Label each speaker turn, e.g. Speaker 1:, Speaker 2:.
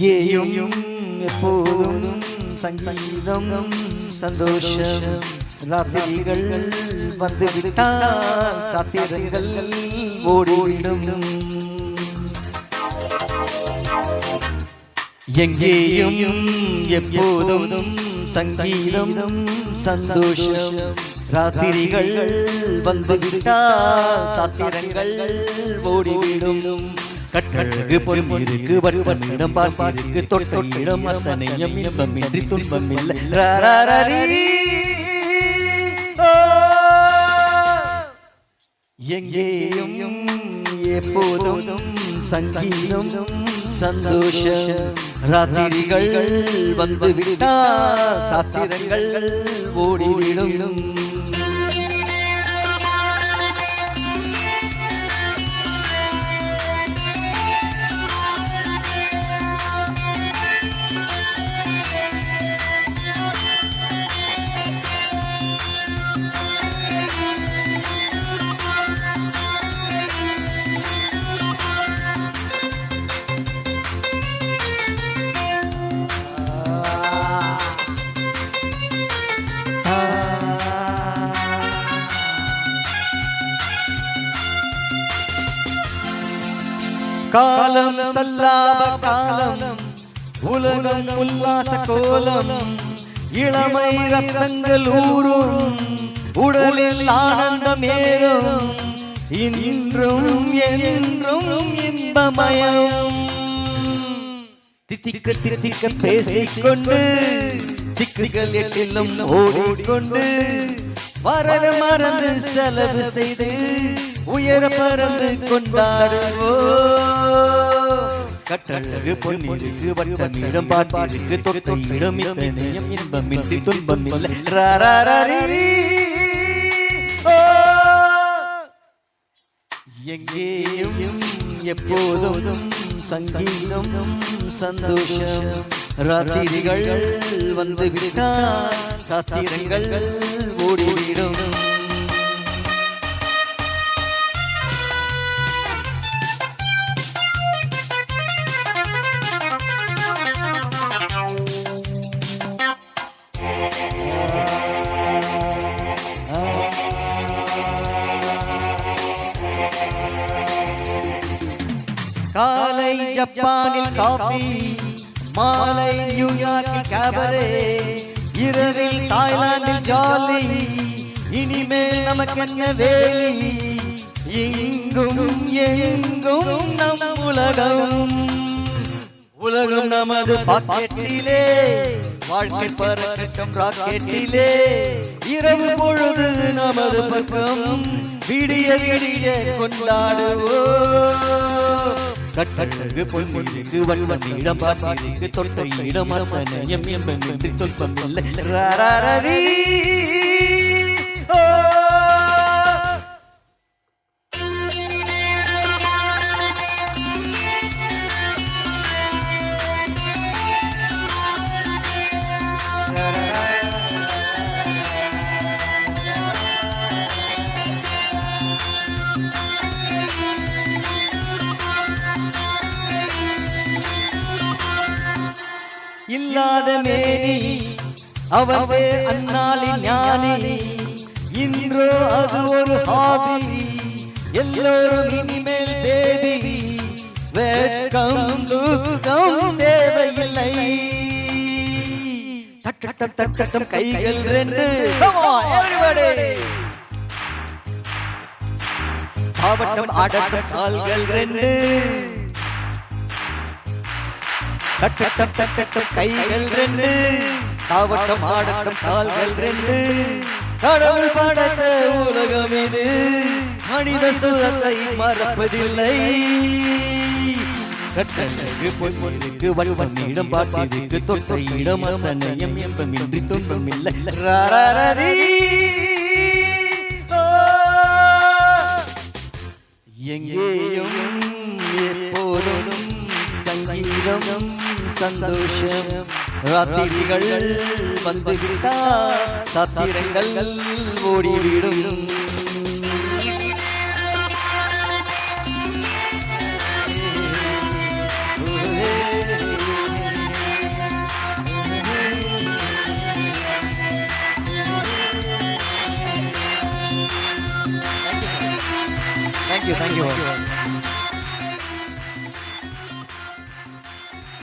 Speaker 1: எங்கேயும் எப்போதும் சங்கீதம் சந்தோஷம். ராத்திரிகள் வந்துவிட்டால் சாத்திரங்கள் ஓடிவிடும். எங்கேயும் எப்போதும் சங்கீதம் சந்தோஷம். ராத்திரிகள் வந்துவிட்டால் சாத்திரங்கள் ஓடிவிடும். கட்டழகு பொறுமிருக்கு வர்த்தமிடம் பார்த்திருக்கு தொட்டிடம் அத்தனையும் இன்பமின்றி துன்பமில்லை. எங்கேயும் எப்போதும் சங்கீதம் சந்தோஷம். ராத்திரிகள் வந்துவிட்டால் சாத்திரங்கள் ஓடிவிடும். காலம் சல்லாப காலம், உலகம் உல்லாச கோலம். இளமை ரத்தங்கள் ஊரும், உடலில் ஆனந்தம் ஏறும். இன்றும் என்றும் இன்பமயம். தித்திக்க தித்திக்க பேசிக்கொண்டு திக்குகள் எட்டிலும் ஓடிக்கொண்டு வரவு மறந்து செலவு செய்து உயர பறந்து கொண்டாடுவோ. கட்டழகு பொன்னிருக்கு வட்டமிடம் பாட்டிருக்கு தொட்டிடம் இத்தனையும் இன்பமின்றி துன்பமில்லை. எங்கேயும் எப்போதும் சங்கீதம் சந்தோஷம். ராத்திரிகள் வந்துவிட்டால் சாத்திரங்கள் ஓடிவிடும். காலை ஜப்பானில் காபி, மாலை நியூயார்க்கில் கேபரே, இரவில் தாய்லாந்தில் ஜாலி. இனிமேல் நமக்கென்ன வேலி, இங்கும் எங்கும் நம் உலகம். உலகம் நமது பாக்கெட்டிலே, வாழ்க்கை பறக்கட்டும் ராக்கெட்டிலே. இரவு பொழுது நமது பக்கம், விடிய விடிய கொண்டாடுவோம். கட்டழகு பொன்னிருக்கு வட்டமிடம் பாட்டிருக்கு தொட்டிடம் அத்தனையும் இன்பமின்றி துன்பமில்லை. இல்லாத மேனி அவன் பேர் அந்நாளின் ஞானி. இன்றோ அது ஒரு ஹாபி, எல்லோரும் இனிமேல் தேவி. வெட்கம் துக்கம் தேவையில்லை. தட்டட்டம் தட்டட்டம் கைகள் ரெண்டு, ஆவட்டம் ஆடட்டம் கால்கள் ரெண்டு. தட்டட்டம் தட்டட்டம் கைகள் ரெண்டு, தாவட்டம் ஆடட்டம் கால்கள் ரெண்டு. கடவுள் படைத்த உலகம் இது, மனித சுகத்தை மறப்பதில்லை. கட்டழகு பொன்னிருக்கு வட்டமிடம் பாட்டிருக்கு தொட்டிடம் அத்தனையும் இன்பமின்றி துன்பமில்லை. எங்கேயும் எப்போதும் சங்கீதம் சந்தோஷம். ராத்திரிகள் வந்துவிட்டால் சாத்திரங்கள் ஓடிவிடும். தேங்க்யூ